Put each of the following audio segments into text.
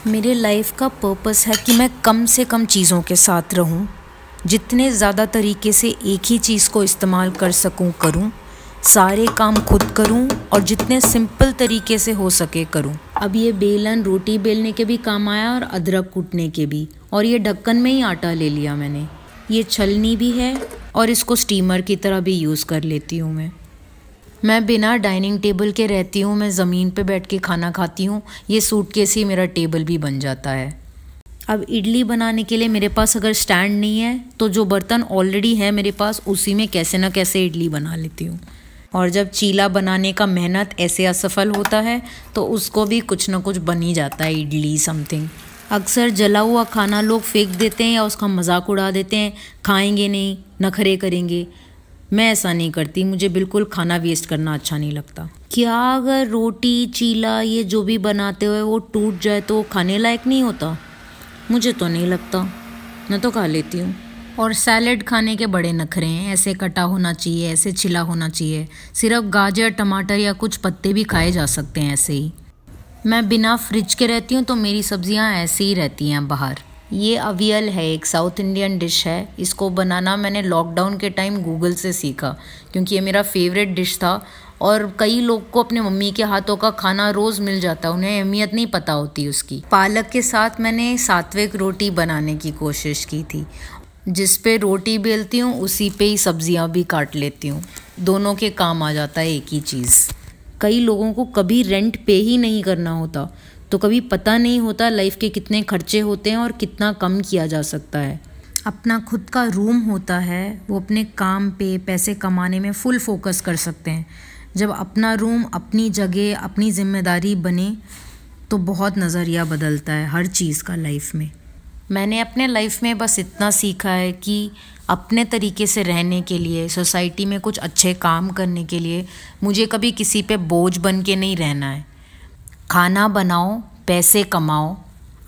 मेरे लाइफ का पर्पस है कि मैं कम से कम चीज़ों के साथ रहूं, जितने ज़्यादा तरीके से एक ही चीज़ को इस्तेमाल कर सकूं करूं, सारे काम खुद करूं और जितने सिंपल तरीके से हो सके करूं। अब ये बेलन रोटी बेलने के भी काम आया और अदरक कूटने के भी, और ये ढक्कन में ही आटा ले लिया मैंने। ये छलनी भी है और इसको स्टीमर की तरह भी यूज़ कर लेती हूँ मैं बिना डाइनिंग टेबल के रहती हूँ। मैं ज़मीन पे बैठ के खाना खाती हूँ। ये सूटकेस ही मेरा टेबल भी बन जाता है। अब इडली बनाने के लिए मेरे पास अगर स्टैंड नहीं है तो जो बर्तन ऑलरेडी है मेरे पास उसी में कैसे ना कैसे इडली बना लेती हूँ। और जब चीला बनाने का मेहनत ऐसे असफल होता है तो उसको भी कुछ ना कुछ बन ही जाता है, इडली समथिंग। अक्सर जला हुआ खाना लोग फेंक देते हैं या उसका मजाक उड़ा देते हैं, खाएंगे नहीं, नखरे करेंगे। मैं ऐसा नहीं करती, मुझे बिल्कुल खाना वेस्ट करना अच्छा नहीं लगता। क्या अगर रोटी चीला ये जो भी बनाते हुए वो टूट जाए तो वो खाने लायक नहीं होता? मुझे तो नहीं लगता, मैं तो खा लेती हूँ। और सैलेड खाने के बड़े नखरे हैं, ऐसे कटा होना चाहिए, ऐसे छिला होना चाहिए। सिर्फ गाजर टमाटर या कुछ पत्ते भी खाए जा सकते हैं ऐसे ही। मैं बिना फ्रिज के रहती हूँ तो मेरी सब्जियाँ ऐसे ही रहती हैं बाहर। ये अवियल है, एक साउथ इंडियन डिश है। इसको बनाना मैंने लॉकडाउन के टाइम गूगल से सीखा क्योंकि ये मेरा फेवरेट डिश था। और कई लोग को अपने मम्मी के हाथों का खाना रोज़ मिल जाता है, उन्हें अहमियत नहीं पता होती उसकी। पालक के साथ मैंने सात्विक रोटी बनाने की कोशिश की थी। जिस पे रोटी बेलती हूँ उसी पे ही सब्जियाँ भी काट लेती हूँ, दोनों के काम आ जाता है एक ही चीज़। कई लोगों को कभी रेंट पे ही नहीं करना होता तो कभी पता नहीं होता लाइफ के कितने खर्चे होते हैं और कितना कम किया जा सकता है। अपना खुद का रूम होता है, वो अपने काम पे पैसे कमाने में फुल फोकस कर सकते हैं। जब अपना रूम अपनी जगह अपनी जिम्मेदारी बने तो बहुत नज़रिया बदलता है हर चीज़ का लाइफ में। मैंने अपने लाइफ में बस इतना सीखा है कि अपने तरीके से रहने के लिए, सोसाइटी में कुछ अच्छे काम करने के लिए मुझे कभी किसी पे बोझ बन के नहीं रहना है। खाना बनाओ, पैसे कमाओ,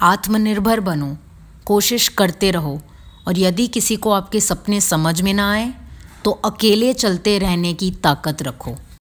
आत्मनिर्भर बनो, कोशिश करते रहो। और यदि किसी को आपके सपने समझ में ना आए तो अकेले चलते रहने की ताकत रखो।